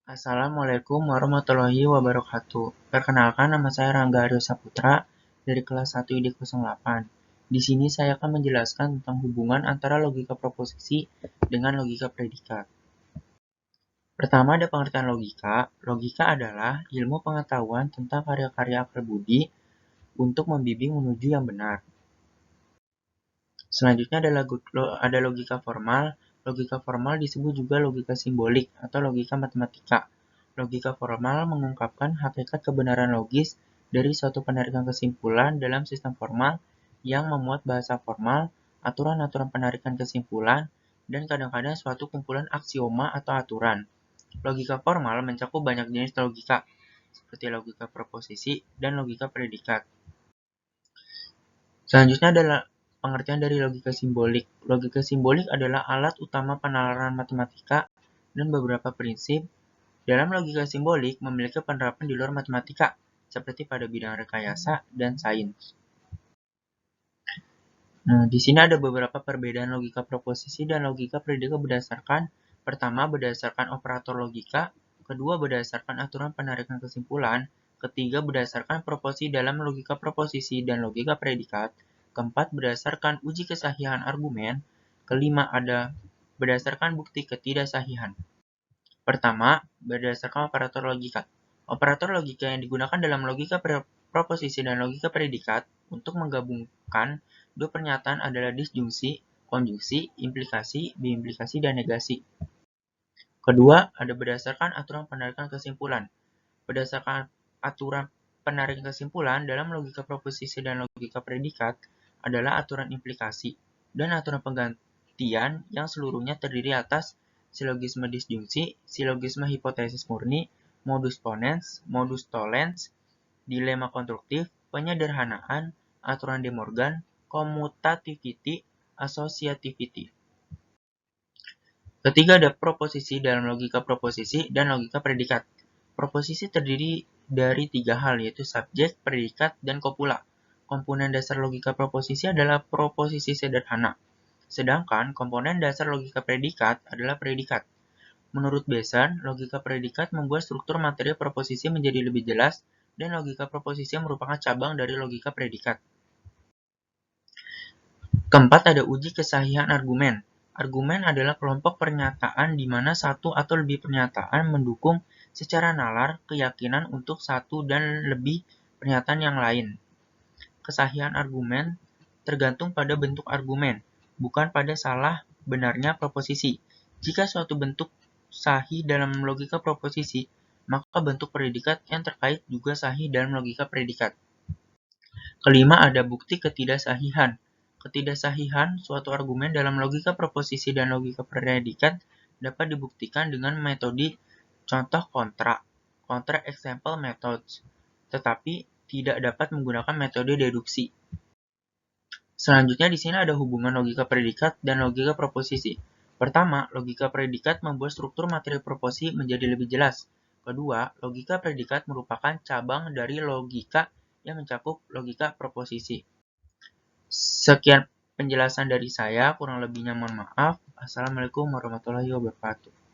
Assalamualaikum warahmatullahi wabarakatuh. Perkenalkan, nama saya Rangga Aryo Saputra dari kelas 1 ID 08. Di sini saya akan menjelaskan tentang hubungan antara logika proposisi dengan logika predikat. Pertama, ada pengertian logika. Logika adalah ilmu pengetahuan tentang karya-karya akal budi untuk membimbing menuju yang benar. Selanjutnya ada logika formal. Logika formal disebut juga logika simbolik atau logika matematika. Logika formal mengungkapkan hakikat kebenaran logis dari suatu penarikan kesimpulan dalam sistem formal yang memuat bahasa formal, aturan-aturan penarikan kesimpulan, dan kadang-kadang suatu kumpulan aksioma atau aturan. Logika formal mencakup banyak jenis logika, seperti logika proposisi dan logika predikat. Selanjutnya adalah pengertian dari logika simbolik. Logika simbolik adalah alat utama penalaran matematika dan beberapa prinsip dalam logika simbolik memiliki penerapan di luar matematika, seperti pada bidang rekayasa dan sains. Di sini ada beberapa perbedaan logika proposisi dan logika predikat pertama berdasarkan operator logika, kedua berdasarkan aturan penarikan kesimpulan, ketiga berdasarkan proporsi dalam logika proposisi dan logika predikat, keempat berdasarkan uji kesahihan argumen, kelima ada berdasarkan bukti ketidaksahihan. Pertama, berdasarkan operator logika. Operator logika yang digunakan dalam logika proposisi dan logika predikat untuk menggabungkan dua pernyataan adalah disjungsi, konjungsi, implikasi, biimplikasi, dan negasi. Kedua, ada berdasarkan aturan penarikan kesimpulan. Berdasarkan aturan penarikan kesimpulan dalam logika proposisi dan logika predikat adalah aturan implikasi dan aturan penggantian yang seluruhnya terdiri atas silogisme disjungsi, silogisme hipotesis murni, modus ponens, modus tollens, dilema konstruktif, penyederhanaan, aturan De Morgan, commutativity, associativity. Ketiga ada proposisi dalam logika proposisi dan logika predikat. Proposisi terdiri dari tiga hal, yaitu subjek, predikat, dan kopula. Komponen dasar logika proposisi adalah proposisi sederhana, sedangkan komponen dasar logika predikat adalah predikat. Menurut Besan, logika predikat membuat struktur materi proposisi menjadi lebih jelas, dan logika proposisi merupakan cabang dari logika predikat. Keempat, ada uji kesahihan argumen. Argumen adalah kelompok pernyataan di mana satu atau lebih pernyataan mendukung secara nalar keyakinan untuk satu dan lebih pernyataan yang lain. Kesahihan argumen tergantung pada bentuk argumen, bukan pada salah benarnya proposisi. Jika suatu bentuk sahih dalam logika proposisi, maka bentuk predikat yang terkait juga sahih dalam logika predikat. Kelima, ada bukti ketidaksahihan. Ketidaksahihan suatu argumen dalam logika proposisi dan logika predikat dapat dibuktikan dengan metode contoh contra example methods, tetapi tidak dapat menggunakan metode deduksi. Selanjutnya di sini ada hubungan logika predikat dan logika proposisi. Pertama, logika predikat membuat struktur materi proposisi menjadi lebih jelas. Kedua, logika predikat merupakan cabang dari logika yang mencakup logika proposisi. Sekian penjelasan dari saya, kurang lebihnya mohon maaf. Assalamualaikum warahmatullahi wabarakatuh.